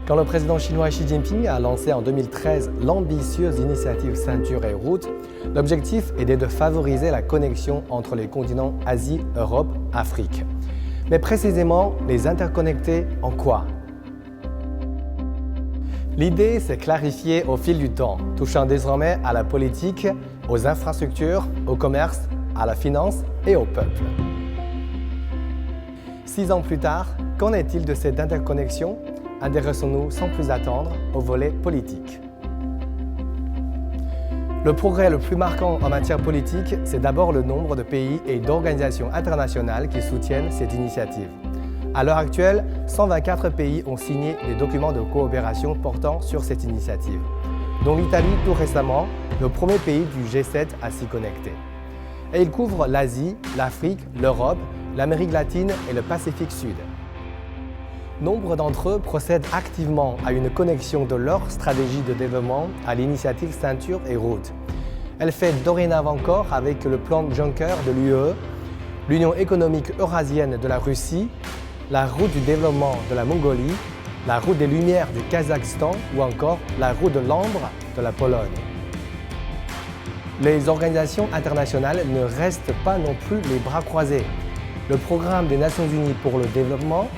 Quand le président chinois Xi Jinping a lancé en 2013 l'ambitieuse initiative Ceinture et Route, l'objectif était de favoriser la connexion entre les continents Asie, Europe, Afrique. Mais précisément, les interconnecter en quoi? L'idée s'est clarifiée au fil du temps, touchant désormais à la politique, aux infrastructures, au commerce, à la finance et au peuple. 6 ans plus tard, qu'en est-il de cette interconnexion? Intéressons-nous sans plus attendre au volet politique. Le progrès le plus marquant en matière politique, c'est d'abord le nombre de pays et d'organisations internationales qui soutiennent cette initiative. À l'heure actuelle, 124 pays ont signé des documents de coopération portant sur cette initiative, dont l'Italie tout récemment, le premier pays du G7 à s'y connecter. Et il couvre l'Asie, l'Afrique, l'Europe, l'Amérique latine et le Pacifique Sud. Nombre d'entre eux procèdent activement à une connexion de leur stratégie de développement à l'initiative Ceinture et Route. Elle fait dorénavant corps avec le plan Juncker de l'UE, l'Union économique eurasienne de la Russie, la route du développement de la Mongolie, la route des Lumières du Kazakhstan ou encore la route de l'Ambre de la Pologne. Les organisations internationales ne restent pas non plus les bras croisés. Le programme des Nations Unies pour le développement,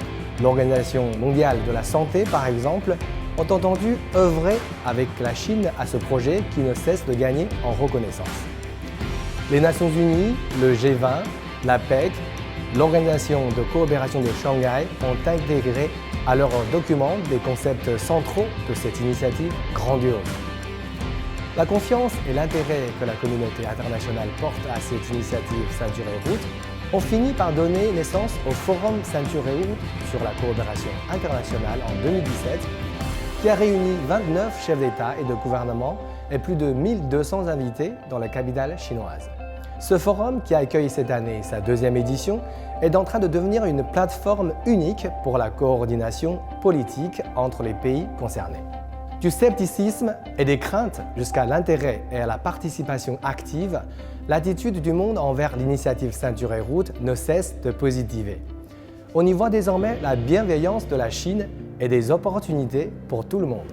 l'Organisation mondiale de la santé par exemple, ont entendu œuvrer avec la Chine à ce projet qui ne cesse de gagner en reconnaissance. Les Nations Unies, le G20, la PEC, l'Organisation de coopération de Shanghai ont intégré à leurs documents des concepts centraux de cette initiative grandiose. La confiance et l'intérêt que la communauté internationale porte à cette initiative Ceinture et Route ont fini par donner naissance au Forum Ceinture et Route sur la coopération internationale en 2017, qui a réuni 29 chefs d'État et de gouvernement et plus de 1200 invités dans la capitale chinoise. Ce forum, qui accueille cette année sa 2e édition, est en train de devenir une plateforme unique pour la coordination politique entre les pays concernés. Du scepticisme et des craintes jusqu'à l'intérêt et à la participation active, l'attitude du monde envers l'initiative Ceinture et Route ne cesse de positiver. On y voit désormais la bienveillance de la Chine et des opportunités pour tout le monde.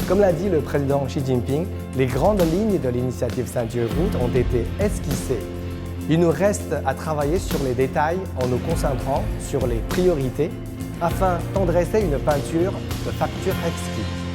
Comme l'a dit le président Xi Jinping, les grandes lignes de l'initiative Ceinture et Route ont été esquissées. Il nous reste à travailler sur les détails en nous concentrant sur les priorités afin d'en dresser une peinture de facture exquise.